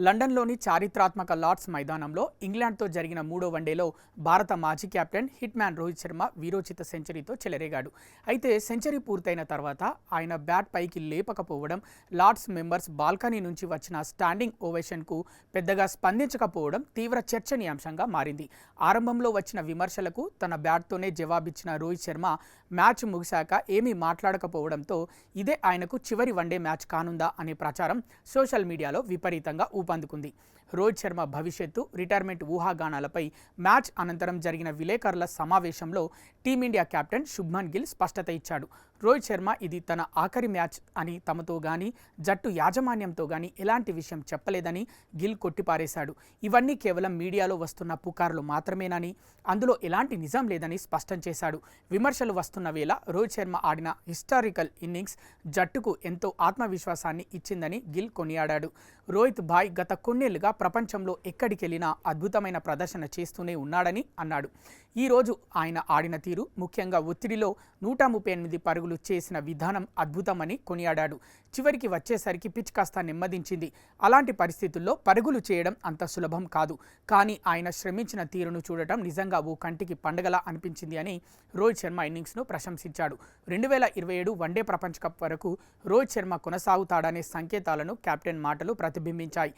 లండన్లోని చారిత్రాత్మక లార్డ్స్ మైదానంలో ఇంగ్లాండ్తో జరిగిన మూడో వన్డేలో భారత మాజీ captain hitman Rohit Sharma వీరోచిత సెంచరీతో చెలరేగాడు. అయితే సెంచరీ పూర్తయిన తర్వాత ఆయన బ్యాట్ పైకి లేపకపోవడం, లార్డ్స్ మెంబర్స్ బాల్కనీ నుంచి వచ్చిన స్టాండింగ్ ఓవేషన్కు పెద్దగా స్పందించకపోవడం తీవ్ర చర్చనీయాంశంగా మారింది. ఆరంభంలో వచ్చిన విమర్శలకు తన బ్యాట్తోనే జవాబిచ్చిన రోహిత్ శర్మ మ్యాచ్ ముగిశాక ఏమీ మాట్లాడకపోవడంతో ఇదే ఆయనకు చివరి వన్డే మ్యాచ్ కానుందా అనే ప్రచారం సోషల్ మీడియాలో విపరీతంగా ఊపందుకుంది. రోహిత్ శర్మ భవిష్యత్తు, రిటైర్మెంట్ ఊహాగానాలపై మ్యాచ్ అనంతరం జరిగిన విలేకరుల సమావేశంలో టీమిండియా కెప్టెన్ శుభ్మన్ గిల్ స్పష్టత ఇచ్చాడు. రోహిత్ శర్మ ఇది తన ఆఖరి మ్యాచ్ అని తమతో గానీ, జట్టు యాజమాన్యంతో గానీ ఎలాంటి విషయం చెప్పలేదని గిల్ కొట్టిపారేశాడు. ఇవన్నీ కేవలం మీడియాలో వస్తున్న పుకార్లు మాత్రమేనని, అందులో ఎలాంటి నిజం లేదని స్పష్టం చేశాడు. విమర్శలు వస్తున్న వేళ రోహిత్ శర్మ ఆడిన హిస్టారికల్ ఇన్నింగ్స్ జట్టుకు ఎంతో ఆత్మవిశ్వాసాన్ని ఇచ్చిందని గిల్ కొనియాడాడు. రోహిత్ భాయ్ గత కొన్నేళ్లుగా ప్రపంచంలో ఎక్కడికెళ్లినా అద్భుతమైన ప్రదర్శన చేస్తూనే ఉన్నాడని అన్నాడు. ఈరోజు ఆయన ఆడిన తీరు, ముఖ్యంగా ఒత్తిడిలో 138 పరుగులు చేసిన విధానం అద్భుతమని కొనియాడాడు. చివరికి వచ్చేసరికి పిచ్ కాస్త నెమ్మదించింది. అలాంటి పరిస్థితుల్లో పరుగులు చేయడం అంత సులభం కాదు. కానీ ఆయన శ్రమించిన తీరును చూడటం నిజంగా ఓ కంటికి పండగలా అనిపించింది అని రోహిత్ శర్మ ఇన్నింగ్స్ను ప్రశంసించాడు. 2027 వన్డే ప్రపంచ కప్ వరకు రోహిత్ శర్మ కొనసాగుతాడనే సంకేతాలను కెప్టెన్ మాటలు ప్రతిబింబించాయి.